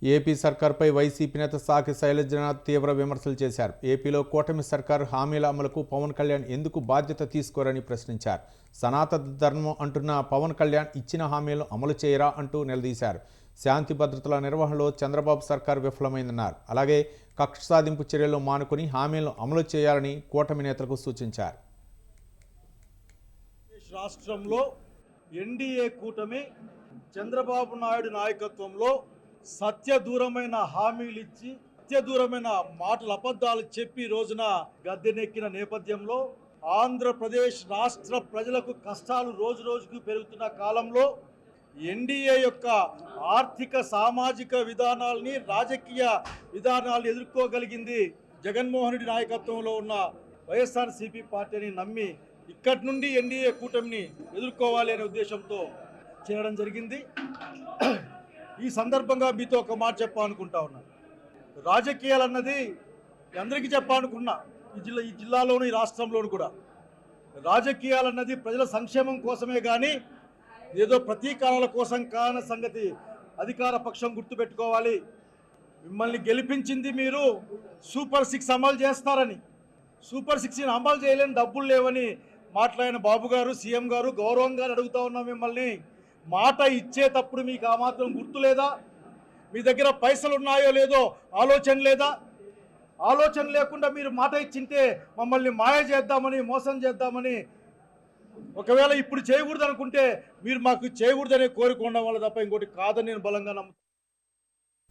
AP సర్కార్పై YCP నేత సాకి శైలజనాథ్ తీవ్ర విమర్శలు చేశారు. ఏపీలో కూటమి సర్కారు హామీల అమలుకు పవన్ కళ్యాణ్ ఎందుకు బాధ్యత తీసుకోరని ప్రశ్నించారు. సనాతన ధర్మం అంటున్న పవన్ కళ్యాణ్ ఇచ్చిన హామీలను అమలు చేయరా అంటూ నిలదీశారు. శాంతి భద్రతల నిర్వహణలో చంద్రబాబు సర్కారు విఫలమైందన్నారు. అలాగే కక్ష సాధింపు చర్యలు మానుకుని హామీలను అమలు చేయాలని కూటమి నేతలకు సూచించారు. రాష్ట్రంలో ఎన్డీఏ కూటమి చంద్రబాబు నాయుడు నాయకత్వంలో సత్యదూరమైన హామీలు ఇచ్చి సత్యదూరమైన మాటలు అబద్ధాలు చెప్పి రోజున గద్దెనెక్కిన నేపథ్యంలో ఆంధ్రప్రదేశ్ రాష్ట్ర ప్రజలకు కష్టాలు రోజు రోజుకు పెరుగుతున్న కాలంలో ఎన్డీఏ యొక్క ఆర్థిక సామాజిక విధానాల్ని రాజకీయ విధానాలను ఎదుర్కోగలిగింది జగన్మోహన్ రెడ్డి నాయకత్వంలో ఉన్న వైఎస్ఆర్సీపీ పార్టీని నమ్మి ఇక్కడి నుండి ఎన్డీఏ కూటమిని ఎదుర్కోవాలి అనే ఉద్దేశంతో చేయడం జరిగింది. ఈ సందర్భంగా మీతో ఒక మాట చెప్పాలనుకుంటా ఉన్నా. రాజకీయాలు అన్నది అందరికీ చెప్పాలనుకున్నా, ఈ జిల్లాలోను ఈ రాష్ట్రంలోను కూడా రాజకీయాలు అన్నది ప్రజల సంక్షేమం కోసమే కానీ ఏదో ప్రతీకారాల కోసం కాని సంగతి అధికార పక్షం గుర్తుపెట్టుకోవాలి. మిమ్మల్ని గెలిపించింది మీరు సూపర్ 6 అమలు చేస్తారని, సూపర్ 6 అమలు చేయలేని డబ్బులు లేవని మాట్లాడిన బాబు గారు, సీఎం గారు గౌరవంగా అడుగుతా ఉన్నాం మిమ్మల్ని. మాట ఇచ్చేటప్పుడు మీకు ఆ మాత్రం గుర్తు లేదా? మీ దగ్గర పైసలు ఉన్నాయో లేదో ఆలోచన లేదా? ఆలోచన లేకుండా మీరు మాట ఇచ్చింటే మమ్మల్ని మాయ చేద్దామని, మోసం చేద్దామని, ఒకవేళ ఇప్పుడు చేయకూడదు అనుకుంటే మీరు మాకు చేయకూడదనే కోరిక ఉండడం వల్ల తప్ప ఇంకోటి కాదని నేను బలంగా నమ్ముతాను.